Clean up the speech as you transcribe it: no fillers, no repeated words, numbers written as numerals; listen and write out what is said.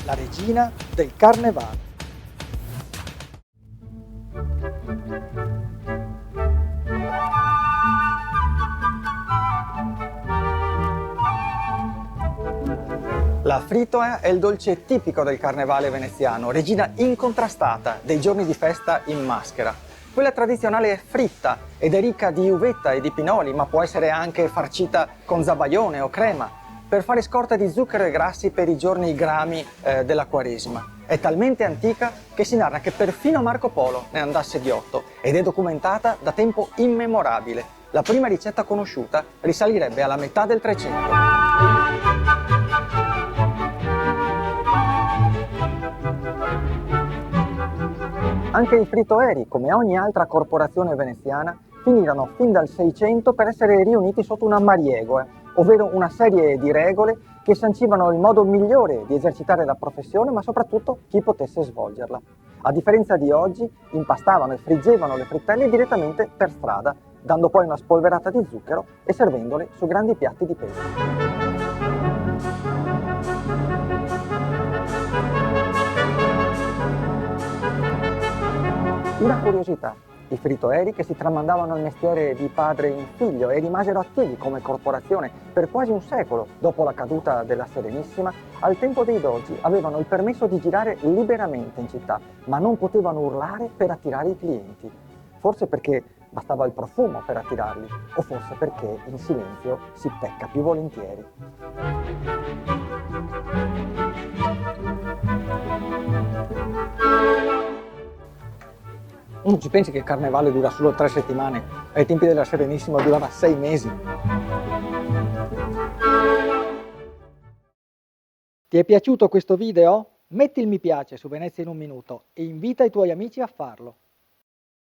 la regina del carnevale. La fritola è il dolce tipico del carnevale veneziano, regina incontrastata dei giorni di festa in maschera. Quella tradizionale è fritta ed è ricca di uvetta e di pinoli, ma può essere anche farcita con zabaione o crema, per fare scorta di zucchero e grassi per i giorni grami della Quaresima. È talmente antica che si narra che perfino Marco Polo ne andasse di otto ed è documentata da tempo immemorabile. La prima ricetta conosciuta risalirebbe alla metà del 300. Anche i fritoeri, come ogni altra corporazione veneziana, finirono fin dal 600 per essere riuniti sotto una mariegoe, ovvero una serie di regole che sancivano il modo migliore di esercitare la professione, ma soprattutto chi potesse svolgerla. A differenza di oggi, impastavano e friggevano le frittelle direttamente per strada, dando poi una spolverata di zucchero e servendole su grandi piatti di pesce. Una curiosità, i fritoeri che si tramandavano il mestiere di padre in figlio e rimasero attivi come corporazione per quasi un secolo dopo la caduta della Serenissima, al tempo dei dogi avevano il permesso di girare liberamente in città, ma non potevano urlare per attirare i clienti. Forse perché bastava il profumo per attirarli, o forse perché in silenzio si pecca più volentieri. Non ci pensi che il carnevale dura solo 3 settimane, ai tempi della Serenissima durava 6 mesi. Ti è piaciuto questo video? Metti il mi piace su Venezia in un minuto e invita i tuoi amici a farlo.